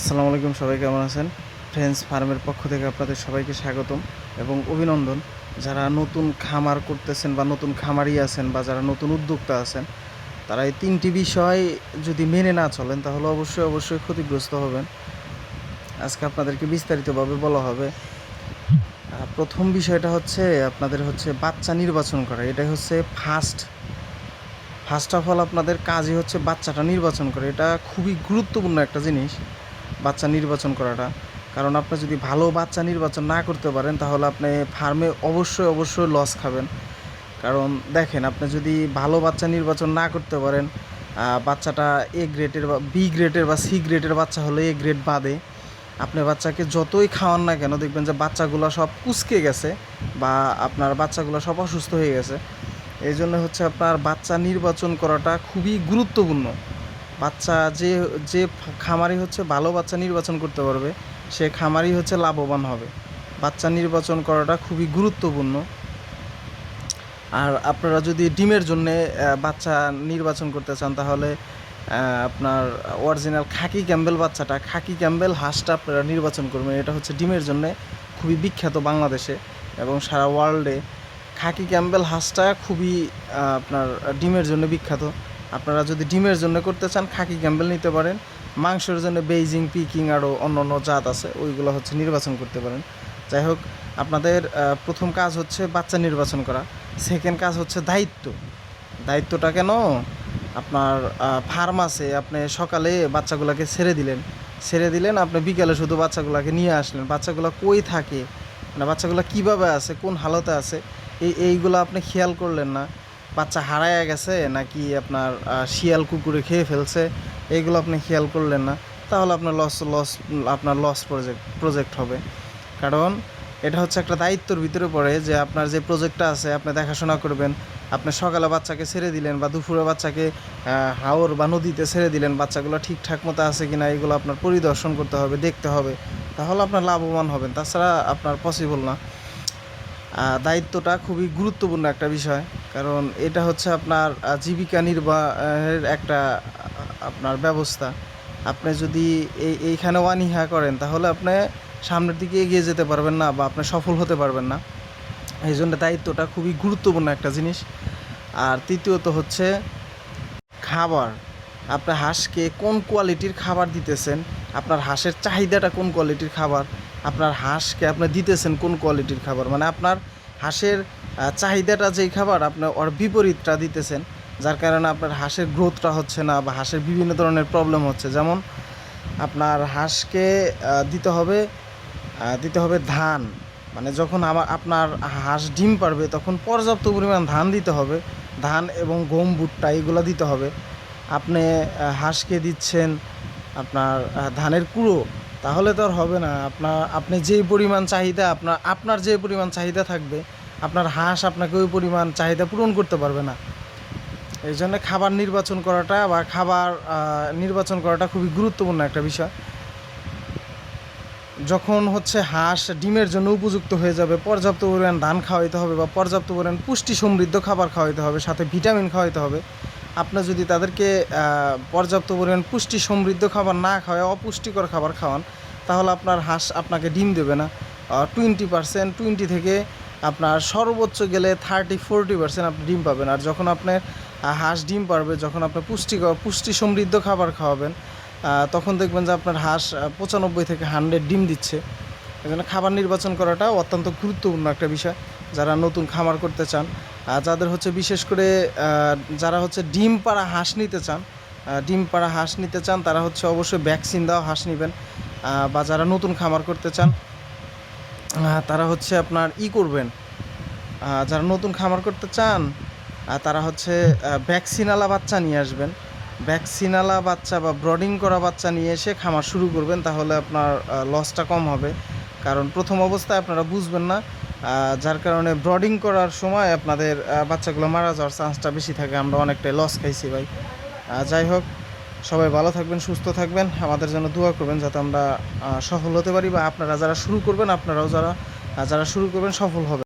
আসসালামু আলাইকুম, সবাই কেমন আছেন? ফ্রেন্ডস ফার্মের পক্ষ থেকে আপনাদের সবাইকে স্বাগতম এবং অভিনন্দন। যারা নতুন খামার করতেছেন বা নতুন খামারি আছেন বা যারা নতুন উদ্যোক্তা আছেন, তারা এই ৩টি বিষয় যদি মেনে না চলেন তাহলে অবশ্যই ক্ষতিগ্রস্ত হবেন। আজকে আপনাদেরকে বিস্তারিতভাবে বলা হবে। প্রথম বিষয়টা হচ্ছে আপনাদের হচ্ছে বাচ্চা নির্বাচন করা। এটাই হচ্ছে ফার্স্ট অফ অল আপনাদের কাজই হচ্ছে বাচ্চাটা নির্বাচন করে। এটা খুবই গুরুত্বপূর্ণ একটা জিনিস, বাচ্চা নির্বাচন করাটা। কারণ আপনি যদি ভালো বাচ্চা নির্বাচন না করতে পারেন তাহলে আপনি ফার্মে অবশ্যই লস খাবেন। কারণ দেখেন, আপনি যদি ভালো বাচ্চা নির্বাচন না করতে পারেন, বাচ্চাটা এ গ্রেডের বা বি গ্রেডের বা সি গ্রেডের বাচ্চা হলে এ গ্রেড বাদে আপনি বাচ্চাকে যতই খাওয়ান না কেন, দেখবেন যে বাচ্চাগুলো সব কুঁচকে গেছে বা আপনার বাচ্চাগুলো সব অসুস্থ হয়ে গেছে। এই জন্য হচ্ছে আপনার বাচ্চা নির্বাচন করাটা খুবই গুরুত্বপূর্ণ। বাচ্চা যে যে খামারি হচ্ছে ভালো বাচ্চা নির্বাচন করতে পারবে, সে খামারি হচ্ছে লাভবান হবে। বাচ্চা নির্বাচন করাটা খুবই গুরুত্বপূর্ণ। আর আপনারা যদি ডিমের জন্যে বাচ্চা নির্বাচন করতে চান তাহলে আপনার অরিজিনাল খাকি ক্যাম্বেল বাচ্চাটা, খাকি ক্যাম্বেল হাঁসটা আপনারা নির্বাচন করবেন। এটা হচ্ছে ডিমের জন্যে খুবই বিখ্যাত বাংলাদেশে এবং সারা ওয়ার্ল্ডে। খাকি ক্যাম্বেল হাঁসটা খুবই আপনার ডিমের জন্য বিখ্যাত। আপনারা যদি ডিমের জন্য করতে চান খাকি ক্যাম্বেল নিতে পারেন। মাংসের জন্য বেইজিং, পিকিং আরও অন্য জাত আছে, ওইগুলো হচ্ছে নির্বাচন করতে পারেন। যাই হোক, আপনাদের প্রথম কাজ হচ্ছে বাচ্চা নির্বাচন করা। সেকেন্ড কাজ হচ্ছে দায়িত্বটা কেন, আপনার ফার্ম আছে, আপনি সকালে বাচ্চাগুলোকে ছেড়ে দিলেন, আপনি বিকেলে শুধু বাচ্চাগুলোকে নিয়ে আসলেন। বাচ্চাগুলো কই থাকে, মানে বাচ্চাগুলো কীভাবে আছে, কোন হালতে আছে, এইগুলো আপনি খেয়াল করলেন না। বাচ্চা হারায়া গেছে নাকি আপনার শিয়াল কুকুরে খেয়ে ফেলছে, এইগুলো আপনি খেয়াল করলেন না। তাহলে আপনার লস প্রজেক্ট হবে। কারণ এটা হচ্ছে একটা দায়িত্বর ভিতরে পড়ে যে আপনার যে প্রজেক্টটা আছে আপনি দেখাশোনা করবেন। আপনি সকালে বাচ্চাকে ছেড়ে দিলেন বা দুপুরে বাচ্চাকে হাওর বা নদীতে ছেড়ে দিলেন, বাচ্চাগুলো ঠিকঠাক মতো আছে কি না এগুলো আপনার পরিদর্শন করতে হবে, দেখতে হবে। তাহলে আপনার লাভবান হবেন, তাছাড়া আপনার পসিবল না। দায়িত্বটা খুবই গুরুত্বপূর্ণ একটা বিষয়, কারণ এটা হচ্ছে আপনার জীবিকা নির্বাহের একটা আপনার ব্যবস্থা। আপনি যদি এইখানে অনীহা করেন তাহলে আপনি সামনের দিকে এগিয়ে যেতে পারবেন না বা আপনি সফল হতে পারবেন না। এই জন্য দায়িত্বটা খুবই গুরুত্বপূর্ণ একটা জিনিস। আর তৃতীয়ত হচ্ছে খাবার। আপনার হাঁসকে কোন কোয়ালিটির খাবার দিতেছেন, আপনার হাঁসের চাহিদাটা কোন কোয়ালিটির খাবার, আপনার হাঁসকে আপনি দিতেছেন কোন কোয়ালিটির খাবার, মানে আপনার হাঁসের চাহিদাটা যেই খাবার আপনি ওর বিপরীতটা দিতেছেন, যার কারণে আপনার হাঁসের গ্রোথটা হচ্ছে না বা হাঁসের বিভিন্ন ধরনের প্রবলেম হচ্ছে। যেমন আপনার হাঁসকে দিতে হবে ধান, মানে যখন আপনার হাঁস ডিম পারবে তখন পর্যাপ্ত পরিমাণ ধান দিতে হবে। ধান এবং গম, ভুট্টা এগুলো দিতে হবে। আপনি হাঁসকে দিচ্ছেন আপনার ধানের কুড়ো, তাহলে তো আর হবে না। আপনি যেই পরিমাণ চাহিদা আপনার যে পরিমাণ চাহিদা থাকবে, আপনার হাঁস আপনাকে ওই পরিমাণ চাহিদা পূরণ করতে পারবে না। এই জন্য খাবার নির্বাচন করাটা খুবই গুরুত্বপূর্ণ একটা বিষয়। যখন হচ্ছে হাঁস ডিমের জন্য উপযুক্ত হয়ে যাবে, পর্যাপ্ত পরিমাণ ধান খাওয়াইতে হবে বা পর্যাপ্ত পরিমাণ পুষ্টি সমৃদ্ধ খাবার খাওয়াইতে হবে, সাথে ভিটামিন খাওয়াইতে হবে। আপনার যদি তাদেরকে পর্যাপ্ত পরিমাণ পুষ্টি সমৃদ্ধ খাবার না খাওয়ায় অপুষ্টিকর খাবার খাওয়ান, তাহলে আপনার হাঁস আপনাকে ডিম দেবে না। 20 থেকে আপনার সর্বোচ্চ গেলে 30-40% আপনি ডিম পাবেন। আর যখন আপনার হাঁস ডিম পারবে, যখন আপনি পুষ্টি সমৃদ্ধ খাবার খাওয়াবেন, তখন দেখবেন যে আপনার হাঁস 95 থেকে 100 ডিম দিচ্ছে। এই জন্য খাবার নির্বাচন করাটা অত্যন্ত গুরুত্বপূর্ণ একটা বিষয়। যারা নতুন খামার করতে চান, যাদের হচ্ছে বিশেষ করে যারা হচ্ছে ডিম পাড়া হাঁস নিতে চান, তারা হচ্ছে অবশ্যই ভ্যাকসিন দেওয়া হাঁস নেবেন। বা যারা নতুন খামার করতে চান তারা হচ্ছে আপনার করবেন, যারা নতুন খামার করতে চান তারা হচ্ছে ভ্যাকসিনওয়ালা বাচ্চা নিয়ে আসবেন। ভ্যাকসিনওয়ালা বাচ্চা বা ব্রডিং করা বাচ্চা নিয়ে এসে খামার শুরু করবেন, তাহলে আপনার লসটা কম হবে। কারণ প্রথম অবস্থায় আপনারা বুঝবেন না, যার কারণে ব্রডিং করার সময় আপনাদের বাচ্চাগুলো মারা যাওয়ার চান্সটা বেশি থাকে। আমরা অনেকটাই লস খাইছি ভাই। যাই হোক, সবাই ভালো থাকবেন, সুস্থ থাকবেন, আমাদের জন্য দোয়া করবেন যাতে আমরা সফল হতে পারি, বা আপনারা যারা শুরু করবেন সফল হবেন।